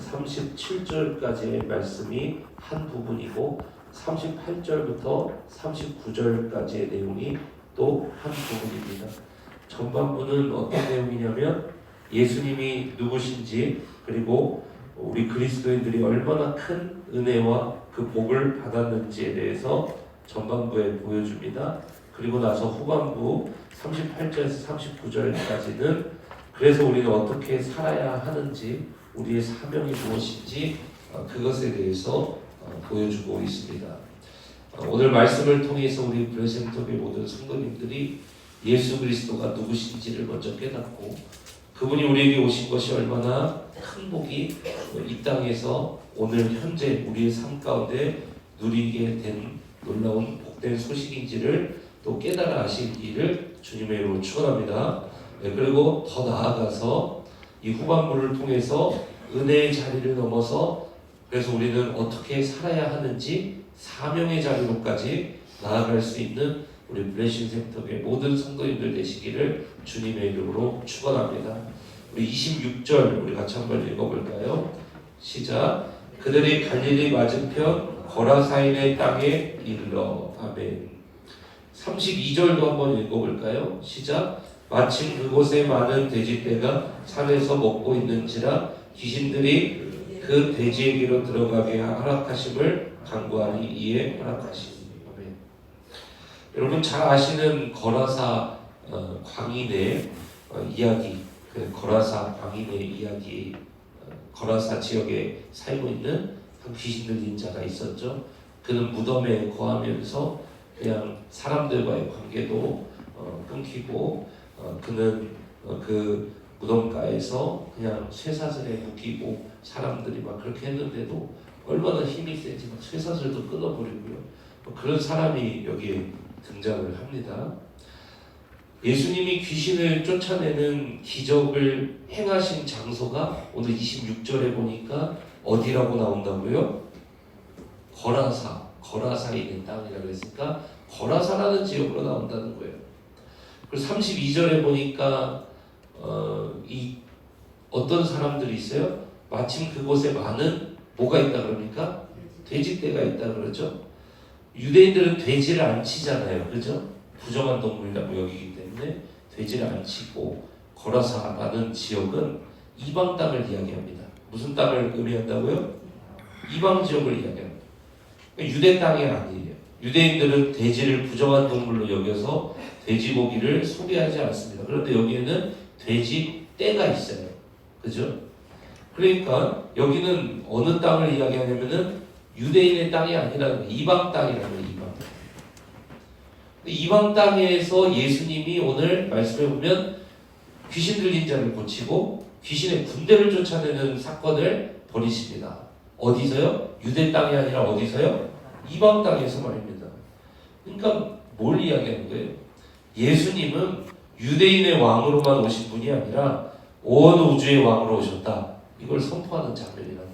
37절까지의 말씀이 한 부분이고 38절부터 39절까지의 내용이 또 한 부분입니다. 전반부는 어떤 내용이냐면 예수님이 누구신지, 그리고 우리 그리스도인들이 얼마나 큰 은혜와 그 복을 받았는지에 대해서 전반부에 보여줍니다. 그리고 나서 후반부 38절에서 39절까지는 그래서 우리는 어떻게 살아야 하는지, 우리의 사명이 무엇인지 그것에 대해서 보여주고 있습니다. 오늘 말씀을 통해서 우리 브레센톱의 모든 성도님들이 예수 그리스도가 누구신지를 먼저 깨닫고, 그분이 우리에게 오신 것이 얼마나 큰 복이 이 땅에서 오늘 현재 우리의 삶 가운데 누리게 된 놀라운 복된 소식인지를 또 깨달아 하시기를 주님의 이름으로 축원합니다. 그리고 더 나아가서 이 후반부를 통해서 은혜의 자리를 넘어서 그래서 우리는 어떻게 살아야 하는지 사명의 자리로까지 나아갈 수 있는 우리 블레싱 센터의 모든 성도님들 되시기를 주님의 이름으로 축원합니다. 우리 26절 우리 같이 한번 읽어볼까요? 시작. 그들이 갈릴리 맞은편 거라사인의 땅에 이르러. 아멘. 32절도 한번 읽어볼까요? 시작. 마침 그곳에 많은 돼지떼가 산에서 먹고 있는지라 귀신들이 그 돼지에게로 들어가게 허락하심을 간구하니 이에 허락하시니. 아멘. 여러분 잘 아시는 거라사 광인의 이야기, 그 거라사 광인의 이야기, 거라사 지역에 살고 있는 한 귀신 들린 자가 있었죠. 그는 무덤에 거하면서 그냥 사람들과의 관계도 끊기고 그는 그 무덤가에서 그냥 쇠사슬에 묶이고 사람들이 막 그렇게 했는데도 얼마나 힘이 세지 막 쇠사슬도 끊어버리고요. 그런 사람이 여기에 등장을 합니다. 예수님이 귀신을 쫓아내는 기적을 행하신 장소가 오늘 26절에 보니까 어디라고 나온다고요? 거라사에 있는 땅이라고 했으니까 거라사라는 지역으로 나온다는 거예요. 그리고 32절에 보니까 이 어떤 사람들이 있어요? 마침 그곳에 많은 뭐가 있다 그럽니까? 돼지떼가 있다 그러죠. 유대인들은 돼지를 안 치잖아요, 그죠? 부정한 동물이라고 여기기 때문에 돼지를 안 치고, 거라사라는 지역은 이방 땅을 이야기합니다. 무슨 땅을 의미한다고요? 이방 지역을 이야기합니다. 유대 땅이 아니에요. 유대인들은 돼지를 부정한 동물로 여겨서 돼지고기를 소비하지 않습니다. 그런데 여기에는 돼지 떼가 있어요. 그죠? 그러니까 여기는 어느 땅을 이야기하냐면은 유대인의 땅이 아니라 이방 땅이라는 거예요. 이방 땅에서 예수님이 오늘 말씀해 보면 귀신 들린 자를 고치고 귀신의 군대를 쫓아내는 사건을 벌이십니다. 어디서요? 유대 땅이 아니라 어디서요? 이방 땅에서 말입니다. 그러니까 뭘 이야기하는 거예요? 예수님은 유대인의 왕으로만 오신 분이 아니라 온 우주의 왕으로 오셨다. 이걸 선포하는 장면이라는 거예요.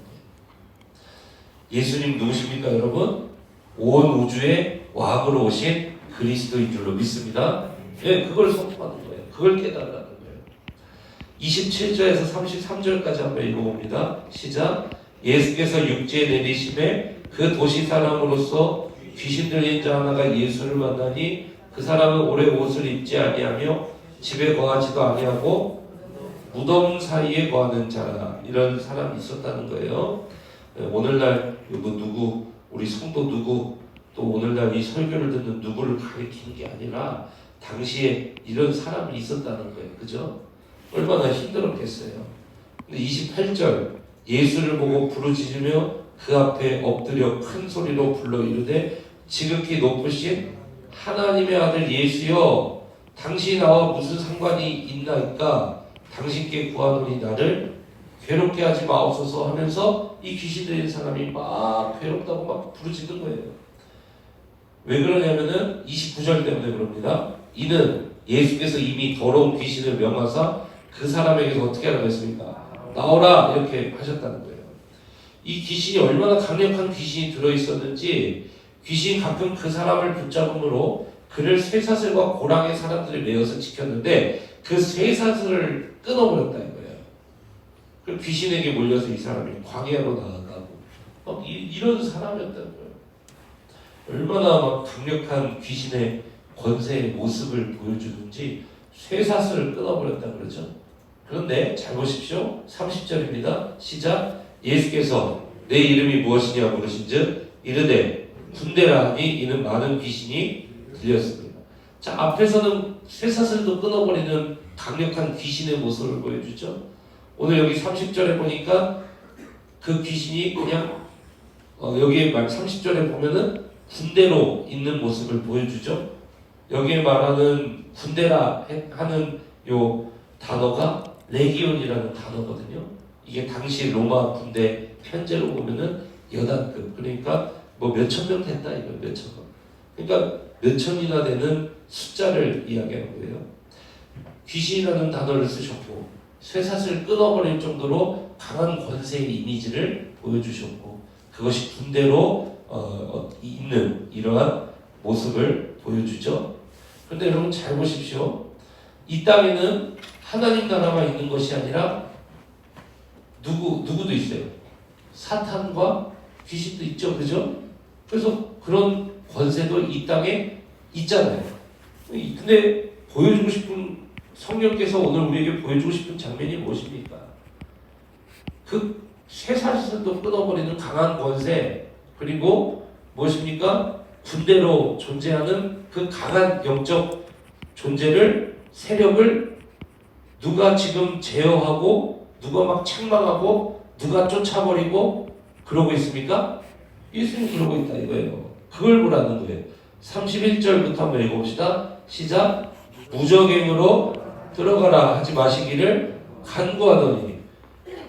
예수님 누구십니까, 여러분? 온 우주의 왕으로 오신 그리스도인 줄로 믿습니다. 예, 그걸 선포하는 거예요. 그걸 깨달으라는 거예요. 27절에서 33절까지 한번 읽어봅니다. 시작. 예수께서 육지에 내리심에 그 도시 사람으로서 귀신 들린 자 하나가 예수를 만나니 그 사람은 오래 옷을 입지 아니하며 집에 거하지도 아니하고 무덤 사이에 거하는 자라. 이런 사람이 있었다는 거예요. 오늘날 누구, 우리 성도 누구, 또 오늘날 이 설교를 듣는 누구를 가리키는 게 아니라 당시에 이런 사람이 있었다는 거예요. 그죠? 얼마나 힘들었겠어요. 근데 28절 예수를 보고 부르짖으며 그 앞에 엎드려 큰 소리로 불러 이르되 지극히 높으신 하나님의 아들 예수여, 당신이 나와 무슨 상관이 있나이까? 당신께 구하노니 나를 괴롭게 하지 마옵소서 하면서 이 귀신 들린 사람이 막 괴롭다고 막 부르짖는 거예요. 왜 그러냐면은 29절 때문에 그럽니다. 이는 예수께서 이미 더러운 귀신을 명하사 그 사람에게서 어떻게 하라고 했습니까? 나오라 이렇게 하셨다는 거예요. 이 귀신이 얼마나 강력한 귀신이 들어있었는지 귀신이 가끔 그 사람을 붙잡음으로 그를 쇠사슬과 고랑의 사람들이 메어서 지켰는데 그 쇠사슬을 끊어버렸다는 거예요. 그 귀신에게 몰려서 이 사람이 광야로 나아가고 막 이런 사람이었다는 거예요. 얼마나 막 강력한 귀신의 권세의 모습을 보여주는지 쇠사슬을 끊어버렸다 그러죠. 그런데 잘 보십시오. 30절입니다. 시작. 예수께서 내 이름이 무엇이냐 물으신즉 이르되 군대라 하니 이는 많은 귀신이 들렸습니다. 자, 앞에서는 쇠사슬도 끊어버리는 강력한 귀신의 모습을 보여주죠. 오늘 여기 30절에 보니까 그 귀신이 그냥 여기에 말 30절에 보면은 군대로 있는 모습을 보여주죠. 여기에 말하는 군대라 하는 요 단어가 레기온이라는 단어거든요. 이게 당시 로마 군대 편제로 보면은 여단급, 그러니까 뭐 몇천 명 됐다 이거, 몇천 명. 그러니까 몇천이나 되는 숫자를 이야기하는 거예요. 귀신이라는 단어를 쓰셨고 쇠사슬 끊어버릴 정도로 강한 권세의 이미지를 보여주셨고 그것이 군대로 있는 이러한 모습을 보여주죠. 그런데 여러분 잘 보십시오. 이 땅에는 하나님 나라만 있는 것이 아니라 누구도 있어요. 사탄과 귀신도 있죠, 그죠? 그래서 그런 권세도 이 땅에 있잖아요. 근데 보여주고 싶은 성령께서 오늘 우리에게 보여주고 싶은 장면이 무엇입니까? 그 쇠사슬도 끊어버리는 강한 권세, 그리고 무엇입니까? 군대로 존재하는 그 강한 영적 존재를, 세력을 누가 지금 제어하고 누가 막 책망하고 누가 쫓아버리고 그러고 있습니까? 예수님 그러고 있다 이거예요. 그걸 보라는 거예요. 31절부터 한번 읽어봅시다. 시작. 무적행으로 들어가라 하지 마시기를 간구하더니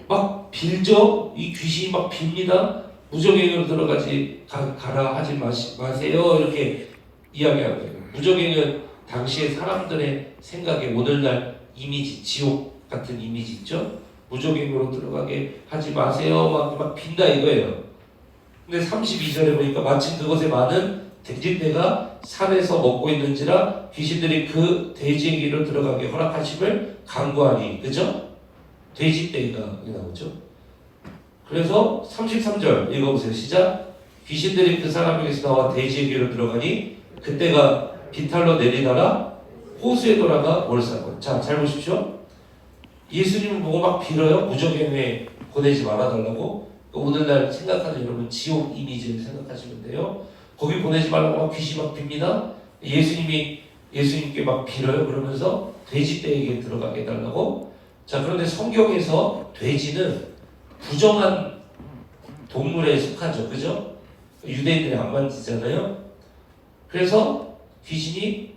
막 빌죠. 이 귀신이 막 빕니다. 무적행으로 가라 하지 마세요. 이렇게 이야기하는 거예요. 무적행은 당시의 사람들의 생각에 오늘날 이미지, 지옥 같은 이미지 있죠. 무적행으로 들어가게 하지 마세요. 막 빈다 이거예요. 근데 32절에 보니까 마침 그것에 많은 돼지떼가 산에서 먹고 있는지라 귀신들이 그 돼지의 길로 들어가게 허락하심을 간구하니, 그죠? 돼지떼가 나오죠. 그래서 33절 읽어보세요. 시작. 귀신들이 그 사람에게서 나와 돼지의 길로 들어가니 그때가 비탈로 내리다가 호수에 돌아가 몰살고. 자, 잘 보십시오. 예수님을 보고 막 빌어요. 무적행에 보내지 말아달라고. 오늘날 생각하는 여러분 지옥 이미지를 생각하시면 돼요. 거기 보내지 말라고 막 귀신 막 빕니다. 예수님께 막 빌어요. 그러면서 돼지떼에게 들어가게 해달라고. 자, 그런데 성경에서 돼지는 부정한 동물에 속하죠. 그죠? 유대인들이 안 만지잖아요. 그래서 귀신이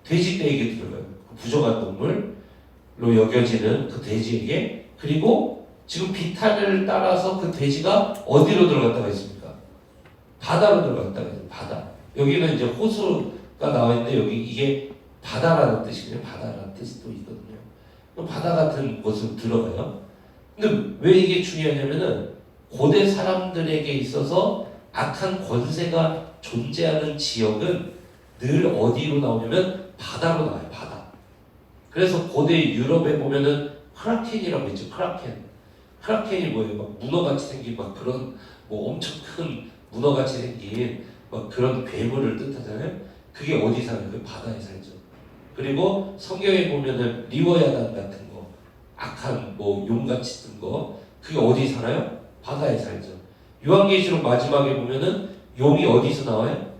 돼지떼에게 들어가요. 부정한 동물로 여겨지는 그 돼지에게. 그리고 지금 비탈을 따라서 그 돼지가 어디로 들어갔다가 있습니까? 바다로 들어갔다가 있어요. 바다. 여기는 이제 호수가 나와 있는데 여기 이게 바다라는 뜻이거든요. 바다라는 뜻이 또 있거든요. 바다 같은 곳으로 들어가요. 근데 왜 이게 중요하냐면은 고대 사람들에게 있어서 악한 권세가 존재하는 지역은 늘 어디로 나오냐면 바다로 나와요. 바다. 그래서 고대 유럽에 보면은 크라켄이라고 있죠. 크라켄이 뭐예요? 막 문어같이 생긴 막 그런 뭐 엄청 큰 문어같이 생긴 막 그런 괴물을 뜻하잖아요. 그게 어디 살아요? 그 바다에 살죠. 그리고 성경에 보면은 리워야단 같은 거, 악한 뭐 용같이 뜬 거, 그게 어디 살아요? 바다에 살죠. 요한계시록 마지막에 보면은 용이 어디서 나와요?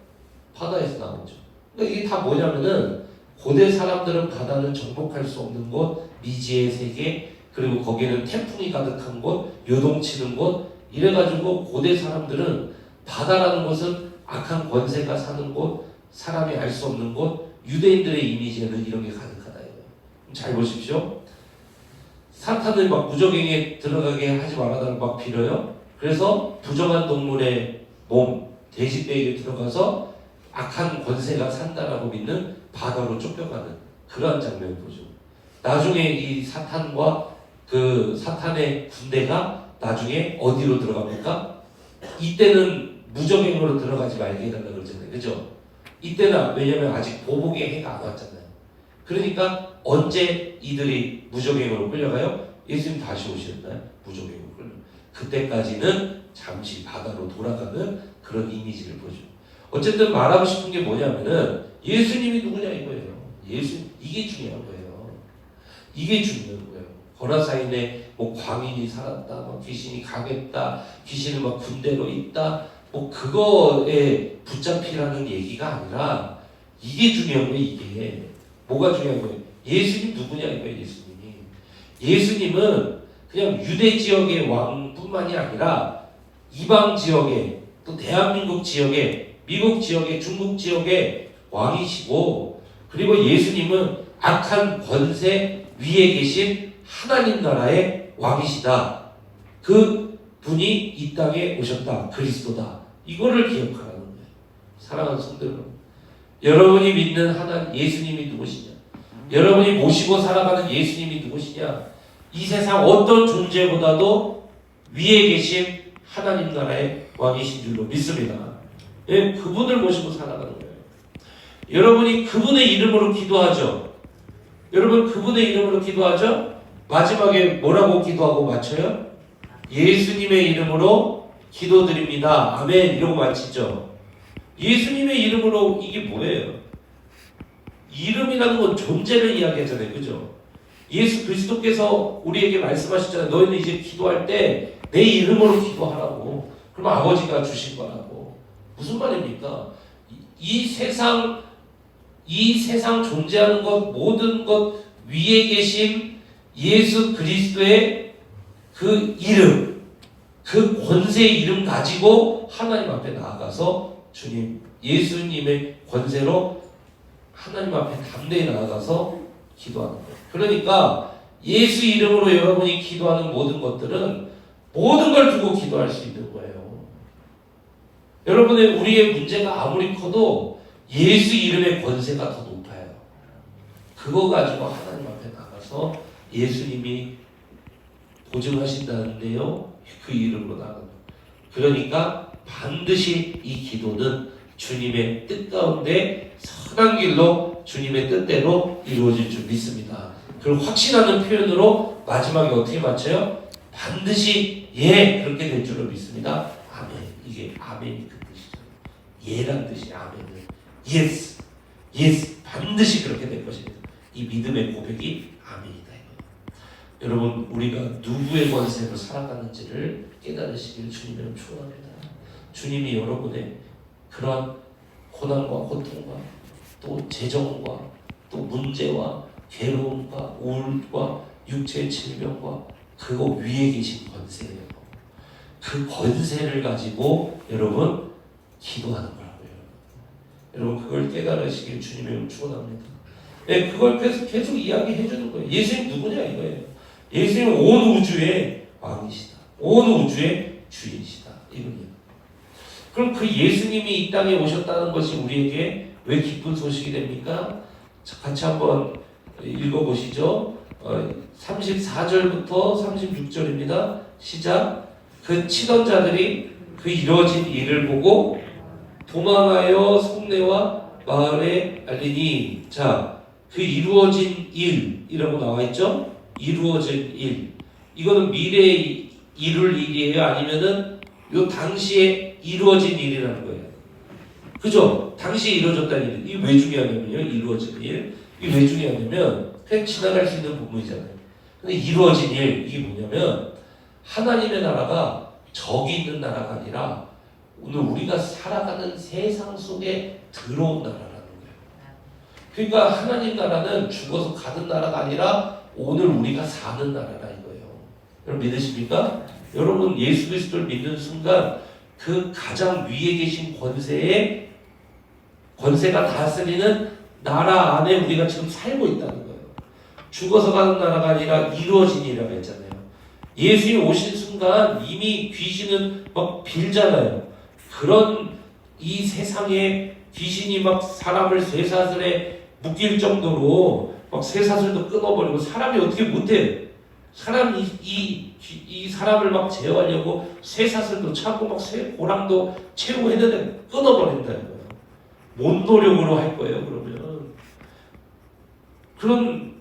바다에서 나오죠. 그러니까 이게 다 뭐냐면은 고대 사람들은 바다는 정복할 수 없는 곳, 미지의 세계, 그리고 거기는 태풍이 가득한 곳, 요동치는 곳, 이래가지고 고대 사람들은 바다라는 곳은 악한 권세가 사는 곳, 사람이 알 수 없는 곳, 유대인들의 이미지에는 이런 게 가득하다 이거예요. 잘 보십시오. 사탄을 막 무적행에 들어가게 하지 말아달라고 막 빌어요. 그래서 부정한 동물의 몸, 돼지떼에게 들어가서 악한 권세가 산다라고 믿는 바다로 쫓겨가는 그러한 장면을 보죠. 나중에 이 사탄과 그 사탄의 군대가 나중에 어디로 들어갑니까? 이때는 무적행으로 들어가지 말게 해달라고 그러잖아요. 그죠? 이때는 왜냐면 아직 보복의 해가 안 왔잖아요. 그러니까 언제 이들이 무적행으로 끌려가요? 예수님 다시 오시나요? 무적행국을. 그때까지는 잠시 바다로 돌아가는 그런 이미지를 보죠. 어쨌든 말하고 싶은 게 뭐냐면은 예수님이 누구냐 이거예요. 이게 중요한 거예요. 이게 중요한 거예요. 거라사인에 뭐 광인이 살았다, 뭐 귀신이 강했다, 귀신은 막 군대로 있다, 뭐 그거에 붙잡히라는 얘기가 아니라 이게 중요한 거예요. 이게 뭐가 중요한 거예요? 예수님 누구냐 이거예요. 예수님은 그냥 유대 지역의 왕뿐만이 아니라 이방 지역의, 또 대한민국 지역의, 미국 지역의, 중국 지역의 왕이시고, 그리고 예수님은 악한 권세 위에 계신 하나님 나라의 왕이시다. 그 분이 이 땅에 오셨다. 그리스도다. 이거를 기억하라는 거예요. 사랑하는 성도 여러분, 여러분이 믿는 하나님 예수님이 누구시냐? 여러분이 모시고 살아가는 예수님이 누구시냐? 이 세상 어떤 존재보다도 위에 계신 하나님 나라의 왕이신 줄로 믿습니다. 예, 그분을 모시고 살아가는 거예요. 여러분이 그분의 이름으로 기도하죠. 여러분 그분의 이름으로 기도하죠. 마지막에 뭐라고 기도하고 마쳐요? 예수님의 이름으로 기도드립니다. 아멘 이러고 마치죠. 예수님의 이름으로 이게 뭐예요? 이름이라는 건 존재를 이야기하잖아요. 그죠? 예수 그리스도께서 우리에게 말씀하셨잖아요. 너희는 이제 기도할 때 내 이름으로 기도하라고. 그럼 아버지가 주신 거라고. 무슨 말입니까? 이 세상 존재하는 것, 모든 것 위에 계신 예수 그리스도의 그 이름, 그 권세의 이름 가지고 하나님 앞에 나아가서 주님, 예수님의 권세로 하나님 앞에 담대히 나아가서 기도하는 거예요. 그러니까 예수 이름으로 여러분이 기도하는 모든 것들은 모든 걸 두고 기도할 수 있는 거예요. 여러분의 우리의 문제가 아무리 커도 예수 이름의 권세가 더 높아요. 그거 가지고 하나님 앞에 나가서 예수님이 보증하신다는데요. 그 이름으로 나가는 거예요. 그러니까 반드시 이 기도는 주님의 뜻 가운데 선한 길로 주님의 뜻대로 이루어질 줄 믿습니다. 그걸 확신하는 표현으로 마지막에 어떻게 맞춰요? 반드시 예 그렇게 될 줄로 믿습니다. 아멘. 이게 아멘이 그 뜻이죠. 예란 뜻이 아멘은 예스. 예스. 반드시 그렇게 될 것입니다. 이 믿음의 고백이 아멘이다. 여러분 우리가 누구의 권세로 살아가는지를 깨달으시길 주님을 축원합니다. 주님이 여러분의 그러한 고난과 고통과 또 재정과 또 문제와 괴로움과 우울과 육체의 질병과 그거 위에 계신 권세예요. 그 권세를 가지고 여러분 기도하는 거라고요. 여러분 그걸 깨달으시길 주님의 축원합니다. 네, 그걸 계속 이야기해 주는 거예요. 예수님 누구냐 이거예요. 예수님은 온 우주의 왕이시다. 온 우주의 주인이시다. 이겁니다. 그럼 그 예수님이 이 땅에 오셨다는 것이 우리에게 왜 기쁜 소식이 됩니까? 같이 한번 읽어보시죠. 34절부터 36절입니다. 시작. 그 치던 자들이 그 이루어진 일을 보고 도망하여 성내와 마을에 알리니. 자, 그 이루어진 일이라고 나와 있죠? 이루어진 일. 이거는 미래에 이룰 일이에요? 아니면은 요 당시에 이루어진 일이라는 거예요. 그죠? 당시에 이루어졌다는 일. 이게 왜 중요하냐면요. 이루어진 일. 이게 왜 중요하냐면 그냥 지나갈 수 있는 부분이잖아요. 근데 이루어진 일. 이게 뭐냐면 하나님의 나라가 적이 있는 나라가 아니라 오늘 우리가 살아가는 세상 속에 들어온 나라라는 거예요. 그러니까 하나님 나라는 죽어서 가는 나라가 아니라 오늘 우리가 사는 나라라 이거예요. 여러분 믿으십니까? 여러분 예수 그리스도를 믿는 순간 그 가장 위에 계신 권세가 다스리는 나라 안에 우리가 지금 살고 있다는 거예요. 죽어서 가는 나라가 아니라 이루어진 일이라고 했잖아요. 예수님 오신 순간 이미 귀신은 막 빌잖아요. 그런 이 세상에 귀신이 막 사람을 쇠사슬에 묶일 정도로 막 쇠사슬도 끊어버리고 사람이 어떻게 못해? 사람이 이 사람을 막 제어하려고 쇠사슬도 차고 막 쇠고랑도 채우고 했는데 끊어버린다는 거예요. 뭔 노력으로 할 거예요, 그러면?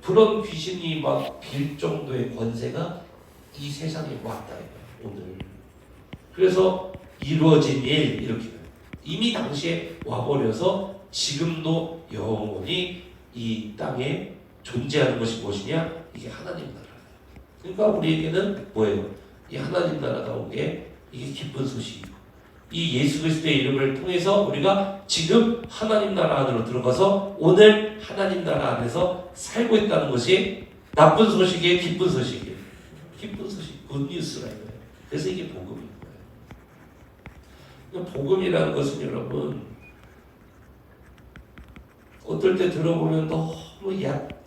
그런 귀신이 막 빌 정도의 권세가 이 세상에 왔다 이거야, 오늘. 그래서 이루어진 일 이렇게 이미 당시에 와버려서 지금도 영원히 이 땅에 존재하는 것이 무엇이냐? 이게 하나님 나라예요. 그러니까 우리에게는 뭐예요? 이 하나님 나라가 온 게 이게 기쁜 소식이고, 이 예수 그리스도의 이름을 통해서 우리가 지금 하나님 나라 안으로 들어가서 오늘 하나님 나라 안에서 살고 있다는 것이 나쁜 소식이에요, 기쁜 소식이에요? 기쁜 소식, 굿뉴스라 이거예요. 그래서 이게 복음인 거예요. 복음이라는 것은 여러분 어떨 때 들어보면 너무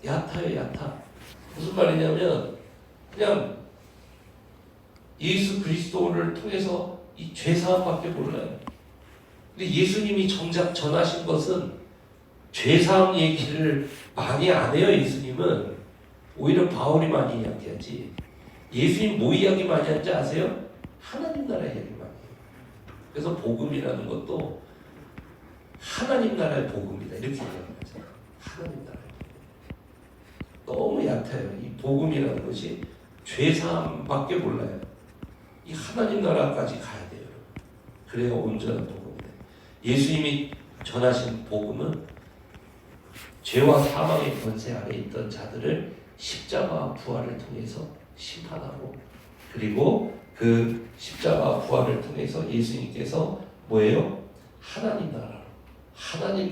얕아요, 얕아. 무슨 말이냐면 그냥 예수 그리스도를 통해서 이 죄사함밖에 몰라요. 근데 예수님이 정작 전하신 것은 죄사함 얘기를 많이 안 해요. 예수님은 오히려 바울이 많이 이야기하지. 예수님 뭐 이야기 많이 하는지 아세요? 하나님 나라 이야기 많이 해요. 그래서 복음이라는 것도 하나님 나라의 복음이다 이렇게 얘기하잖아요. 하나님 나라의 복음. 너무 얕아요. 이 복음이라는 것이 죄사함밖에 몰라요. 이 하나님 나라까지 가야 돼요. 그래야 온전한 복음이다. 예수님이 전하신 복음은 죄와 사망의 권세 아래 있던 자들을 십자가와 부활을 통해서 심판하고, 그리고 그 십자가와 부활을 통해서 예수님께서 뭐예요? 하나님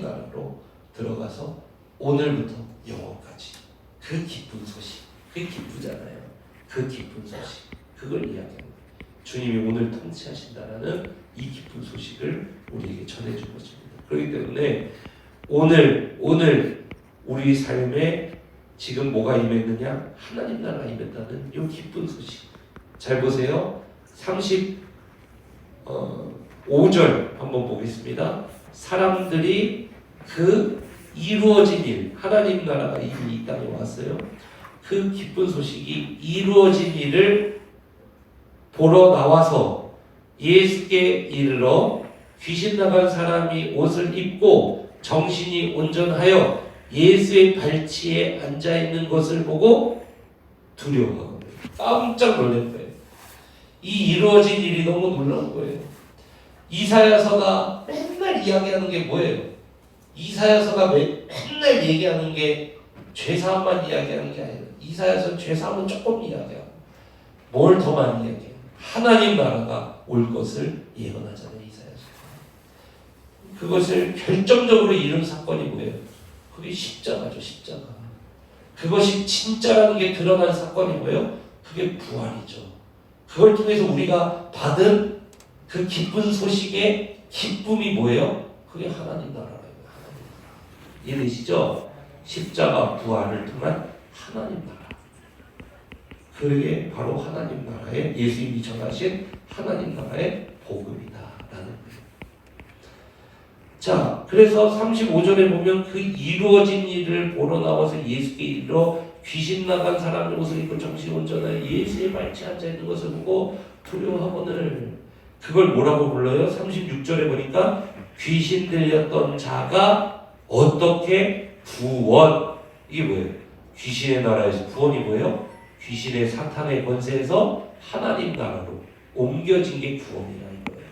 나라로 들어가서 오늘부터 영원까지 그 기쁜 소식, 그게 기쁘잖아요. 그 기쁜 소식, 그걸 이야기하는 거예요. 주님이 오늘 통치하신다라는 이 기쁜 소식을 우리에게 전해준 것입니다. 그렇기 때문에 오늘 우리 삶에 지금 뭐가 임했느냐? 하나님 나라가 임했다는 이 기쁜 소식. 잘 보세요. 35절 한번 보겠습니다. 사람들이 그 이루어진 일, 하나님 나라가 이미 이 땅에 왔어요. 그 기쁜 소식이 이루어진 일을 보러 나와서 예수께 이르러 귀신 나간 사람이 옷을 입고 정신이 온전하여 예수의 발치에 앉아있는 것을 보고 두려워하고 깜짝 놀란 거예요. 이 이루어진 일이 너무 놀라운 거예요. 이사야서가 맨날 이야기하는 게 뭐예요? 이사야서가 맨날 얘기하는 게 죄사함만 이야기하는 게 아니라 이사야서 죄사함은 조금 이야기하고 뭘 더 많이 이야기해요? 하나님 나라가 올 것을 예언하잖아요. 이사야서. 그것을 결정적으로 이룬 사건이 뭐예요? 그게 십자가죠. 십자가. 그것이 진짜라는 게 드러난 사건이 뭐예요? 그게 부활이죠. 그걸 통해서 우리가 받은 그 기쁜 소식의 기쁨이 뭐예요? 그게 하나님 나라예요. 하나님 나라. 이해되시죠? 십자가 부활을 통한 하나님 나라. 그게 바로 하나님 나라의 예수님이 전하신 하나님 나라의 복음이다라는 거예요. 자, 그래서 35절에 보면 그 이루어진 일을 보러 나와서 예수께 이르러 귀신 나간 사람의 옷을 입고 정신 온전하여 예수의 발치에 앉아있는 것을 보고 두려워하거늘. 그걸 뭐라고 불러요? 36절에 보니까 귀신 들렸던 자가 어떻게 구원. 이게 뭐예요? 귀신의 나라에서 구원이 뭐예요? 귀신의 사탄의 권세에서 하나님 나라로 옮겨진 게 구원이라는 거예요.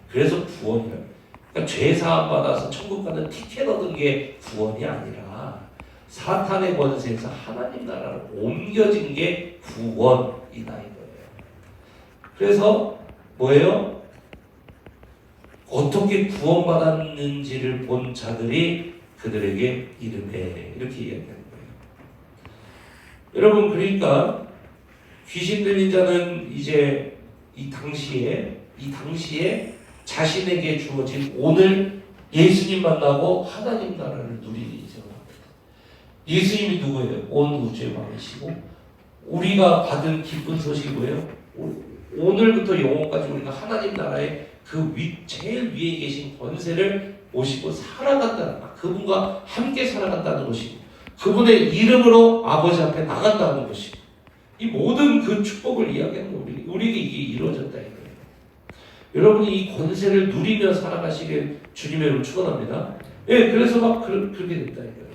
그래서 구원이라는 거예요. 그러니까 죄 사함 받아서 천국 가는 티켓 얻은 게 구원이 아니라 사탄의 권세에서 하나님 나라로 옮겨진 게 구원이다 이거예요. 그래서 뭐예요? 어떻게 구원받았는지를 본 자들이 그들에게 이르되 이렇게 이야기하는 거예요. 여러분, 그러니까 귀신 들린 자는 이제 이 당시에 자신에게 주어진 오늘 예수님 만나고 하나님 나라를 누리기 시작합니다. 예수님이 누구예요? 온 우주의 왕이시고 우리가 받은 기쁜 소식이 뭐예요? 오늘부터 영원까지 우리가 하나님 나라의 그 제일 위에 계신 권세를 모시고 살아간다는, 그분과 함께 살아간다는 것이고 그분의 이름으로 아버지 앞에 나간다는 것이고 이 모든 그 축복을 이야기하는 거예요. 우리에게 이게 이루어졌다 이거예요. 여러분이 이 권세를 누리며 살아가시길 주님의 이름으로 축원합니다. 예, 그래서 막 그렇게 됐다 이거예요.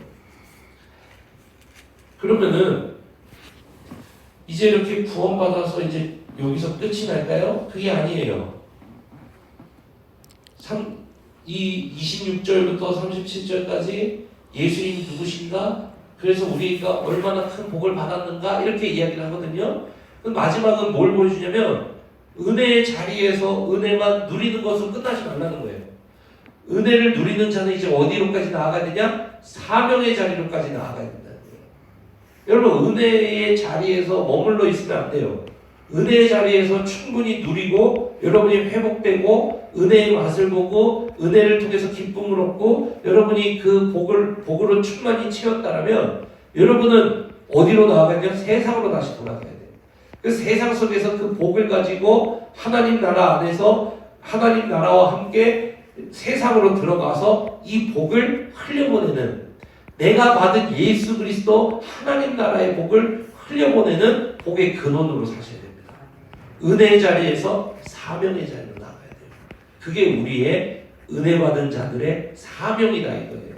그러면은 이제 이렇게 구원받아서 이제 여기서 끝이 날까요? 그게 아니에요. 이 26절부터 37절까지 예수님이 누구신가? 그래서 우리가 얼마나 큰 복을 받았는가? 이렇게 이야기를 하거든요. 마지막은 뭘 보여주냐면 은혜의 자리에서 은혜만 누리는 것으로 끝나지 말라는 거예요. 은혜를 누리는 자는 이제 어디로까지 나아가야 되냐? 사명의 자리로까지 나아가야 된다는 거예요. 여러분, 은혜의 자리에서 머물러 있으면 안 돼요. 은혜의 자리에서 충분히 누리고 여러분이 회복되고 은혜의 맛을 보고 은혜를 통해서 기쁨을 얻고 여러분이 그 복으로 충만히 채웠다면 여러분은 어디로 나아가야 돼요? 세상으로 다시 돌아가야 돼요. 그 세상 속에서 그 복을 가지고 하나님 나라 안에서 하나님 나라와 함께 세상으로 들어가서 이 복을 흘려보내는, 내가 받은 예수 그리스도 하나님 나라의 복을 흘려보내는 복의 근원으로 사셔야 됩니다. 은혜의 자리에서 사명의 자리로 나가야 돼요. 그게 우리의 은혜 받은 자들의 사명이다 이거예요.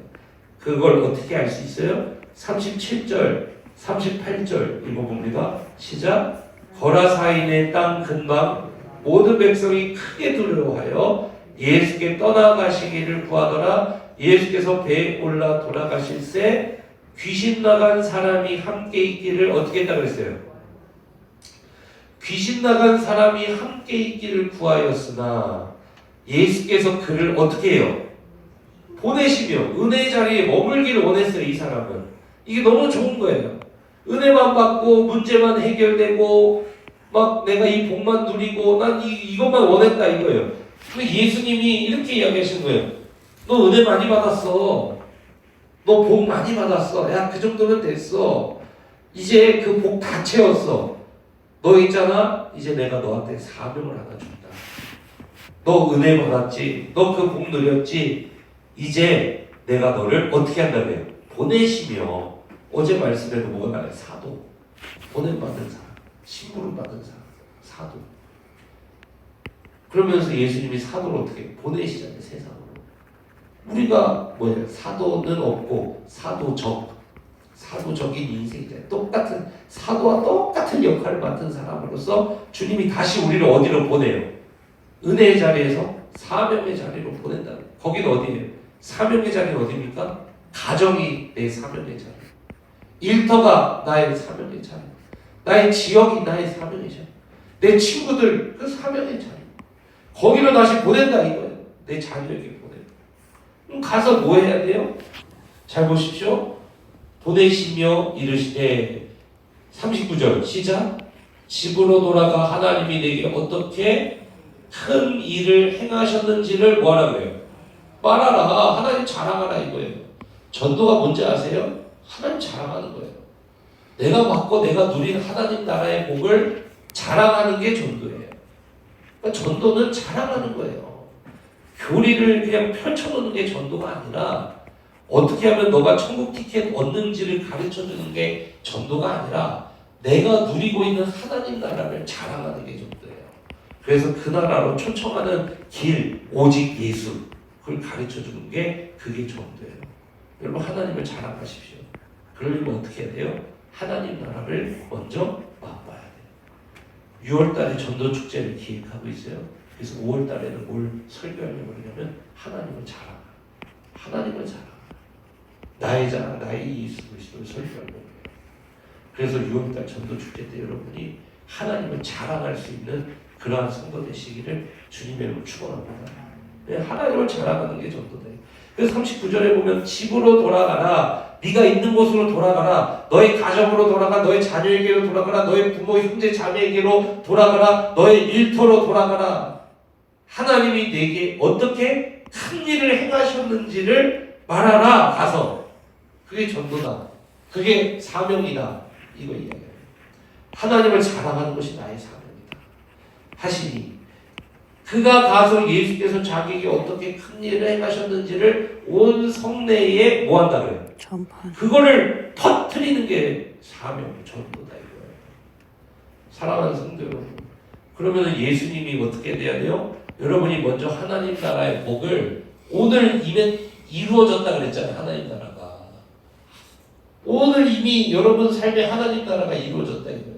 그걸 어떻게 알 수 있어요? 37절, 38절 읽어봅니다. 시작. 거라사인의 땅 근방 모든 백성이 크게 두려워하여 예수께 떠나가시기를 구하더라. 예수께서 배에 올라 돌아가실새 귀신 나간 사람이 함께 있기를 어떻게 했다고 했어요? 귀신 나간 사람이 함께 있기를 구하였으나 예수께서 그를 어떻게 해요? 보내시며 은혜의 자리에 머물기를 원했어요. 이 사람은. 이게 너무 좋은 거예요. 은혜만 받고 문제만 해결되고 막 내가 이 복만 누리고 난 이것만 원했다 이거예요. 근데 예수님이 이렇게 이야기하신 거예요. 너 은혜 많이 받았어. 너 복 많이 받았어. 야, 그 정도면 됐어. 이제 그 복 다 채웠어. 너 있잖아. 이제 내가 너한테 사명을 하나 준다. 너 은혜 받았지. 너 그 복 누렸지. 이제 내가 너를 어떻게 한다고요? 보내시며. 어제 말씀에도 뭐가 나와요? 사도. 보냄받은 사람. 심부름 받은 사람. 사도. 그러면서 예수님이 사도를 어떻게 보내시잖아요. 세상으로. 우리가 뭐예요? 사도는 없고 사도적인 인생이잖아요. 똑같은 사도와 똑같은 역할을 맡은 사람으로서 주님이 다시 우리를 어디로 보내요? 은혜의 자리에서 사명의 자리로 보낸다. 거기는 어디예요? 사명의 자리는 어디입니까? 가정이 내 사명의 자리, 일터가 나의 사명의 자리, 나의 지역이 나의 사명의 자리, 내 친구들 그 사명의 자리, 거기로 다시 보낸다 이거예요. 내 자녀에게 보낸다. 그럼 가서 뭐 해야 돼요? 잘 보십시오. 보내시며 이르시되 39절 시작. 집으로 돌아가 하나님이 내게 어떻게 큰 일을 행하셨는지를 뭐하라 그래요? 말하라. 하나님 자랑하라 이거예요. 전도가 뭔지 아세요? 하나님 자랑하는 거예요. 내가 받고 내가 누린 하나님 나라의 복을 자랑하는 게 전도예요. 그러니까 전도는 자랑하는 거예요. 교리를 그냥 펼쳐놓는 게 전도가 아니라 어떻게 하면 너가 천국 티켓 얻는지를 가르쳐주는 게 전도가 아니라 내가 누리고 있는 하나님 나라를 자랑하는 게 전도예요. 그래서 그 나라로 초청하는 길, 오직 예수, 그걸 가르쳐주는 게 그게 전도예요. 여러분 하나님을 자랑하십시오. 그러려면 어떻게 해야 돼요? 하나님 나라를 먼저 맛봐야 돼요. 6월달에 전도축제를 기획하고 있어요. 그래서 5월달에는 뭘 설교하려고 그러냐면 하나님을 자랑하라. 하나님을 자랑하라. 나의 자랑, 나의 예수 그리스도를 설교하려고 해요. 그래서 6월달 전도축제 때 여러분이 하나님을 자랑할 수 있는 그러한 성도 되시기를 주님의 이름으로 축원합니다. 하나님을 자랑하는 게 전도다. 그래서 39절에 보면 집으로 돌아가라. 네가 있는 곳으로 돌아가라. 너의 가정으로 돌아가. 너의 자녀에게로 돌아가라. 너의 부모, 형제, 자매에게로 돌아가라. 너의 일터로 돌아가라. 하나님이 내게 어떻게 큰 일을 행하셨는지를 말하라. 가서. 그게 전도다. 그게 사명이다. 이거 이야기해요. 하나님을 자랑하는 것이 나의 사명이다. 하시니 그가 가서 예수께서 자기에게 어떻게 큰 일을 행하셨는지를 온 성내에 뭐 한다고요? 전파. 그거를 터뜨리는 게 사명, 전도다 이거예요. 사랑하는 성도 여러분, 그러면 예수님이 어떻게 돼야 돼요? 여러분이 먼저 하나님 나라의 복을 오늘 이루어졌다 그랬잖아요. 하나님 나라가 오늘 이미 여러분 삶에 하나님 나라가 이루어졌다 이거예요.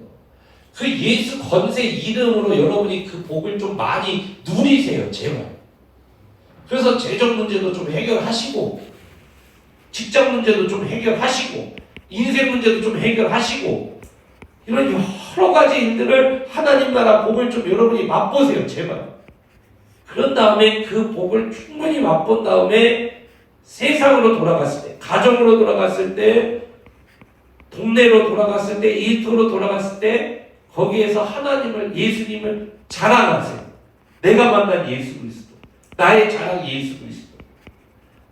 그 예수 권세 이름으로 여러분이 그 복을 좀 많이 누리세요. 제발. 그래서 재정 문제도 좀 해결하시고, 직장 문제도 좀 해결하시고, 인생 문제도 좀 해결하시고, 이런 여러 가지 일들을 하나님 나라 복을 좀 여러분이 맛보세요. 제발. 그런 다음에 그 복을 충분히 맛본 다음에 세상으로 돌아갔을 때, 가정으로 돌아갔을 때, 동네로 돌아갔을 때, 일터로 돌아갔을 때 거기에서 하나님을, 예수님을 자랑하세요. 내가 만난 예수 그리스도, 나의 자랑 예수 그리스도,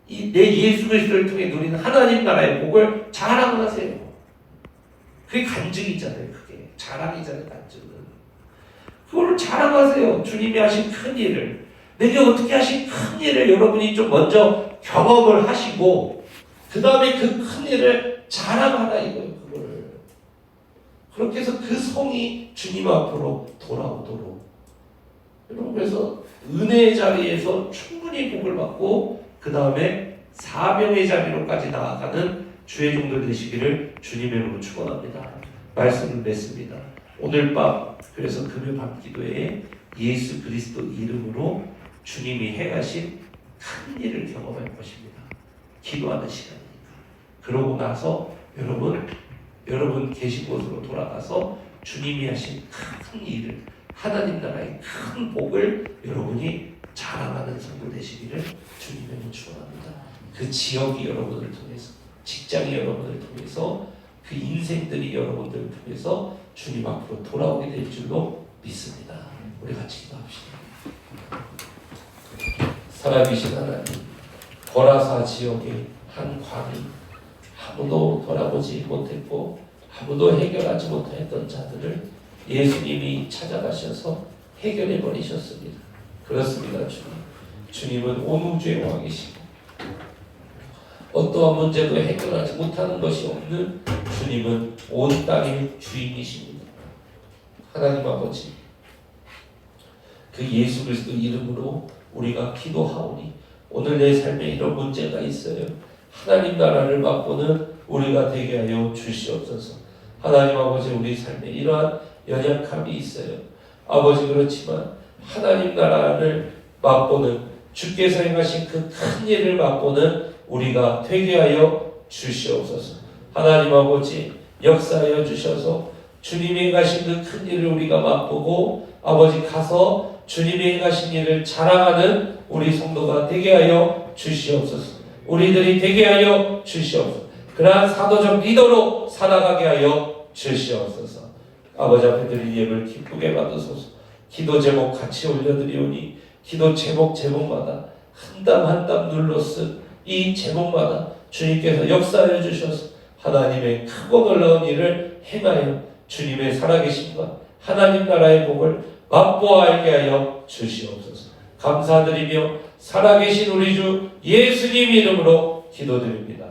내 예수 그리스도를 통해 누리는 하나님 나라의 복을 자랑하세요. 그게 간증이잖아요. 그게 자랑이잖아요. 간증은. 그걸 자랑하세요. 주님이 하신 큰 일을, 내게 어떻게 하신 큰 일을 여러분이 좀 먼저 경험을 하시고 그 다음에 그 큰 일을 자랑하라 이거예요. 그거를. 그렇게 해서 그 성이 주님 앞으로 돌아오도록. 여러분, 그래서 은혜의 자리에서 충분히 복을 받고 그 다음에 사명의 자리로까지 나아가는 주의 종들 되시기를 주님의 이름으로 축원합니다. 말씀을 맺습니다. 오늘 밤, 그래서 금요 밤 기도에 예수 그리스도 이름으로 주님이 행하신 큰 일을 경험할 것입니다. 기도하는 시간이니까. 그러고 나서 여러분 계신 곳으로 돌아가서 주님이 하신 큰 일을, 하나님 나라의 큰 복을 여러분이 자랑하는 성도 되시기를 주님의 축원합니다. 그 지역이 여러분을 통해서, 직장이 여러분을 통해서, 그 인생들이 여러분들을 통해서 주님 앞으로 돌아오게 될 줄로 믿습니다. 우리 같이 기도합시다. 살아계신 하나님, 거라사 지역의 한 관이 아무도 돌아보지 못했고 아무도 해결하지 못했던 자들을 예수님이 찾아가셔서 해결해 버리셨습니다. 그렇습니다. 주님. 주님은 온 우주의 왕이시고 어떠한 문제도 해결하지 못하는 것이 없는 주님은 온 땅의 주인이십니다. 하나님 아버지, 그 예수 그리스도 이름으로 우리가 기도하오니 오늘 내 삶에 이런 문제가 있어요. 하나님 나라를 맛보는 우리가 되게 하여 주시옵소서. 하나님 아버지, 우리 삶에 이러한 연약함이 있어요. 아버지, 그렇지만 하나님 나라를 맛보는, 주께서 행하신 그 큰 일을 맛보는 우리가 되게 하여 주시옵소서. 하나님 아버지, 역사하여 주셔서 주님이 행하신 그 큰 일을 우리가 맛보고 아버지 가서 주님이 행하신 일을 자랑하는 우리 성도가 되게 하여 주시옵소서. 우리들이 되게 하여 주시옵소서. 그러한 사도적 리더로 살아가게 하여 주시옵소서. 아버지 앞에 드린 예물 기쁘게 받으소서. 기도 제목 같이 올려드리오니 기도 제목마다 한 땀 한 땀 눌러 쓴 이 제목마다 주님께서 역사하여 주셔서 하나님의 크고 놀라운 일을 행하여 주님의 살아계심과 하나님 나라의 복을 맛보아 알게 하여 주시옵소서. 감사드리며 살아계신 우리 주 예수님 이름으로 기도드립니다.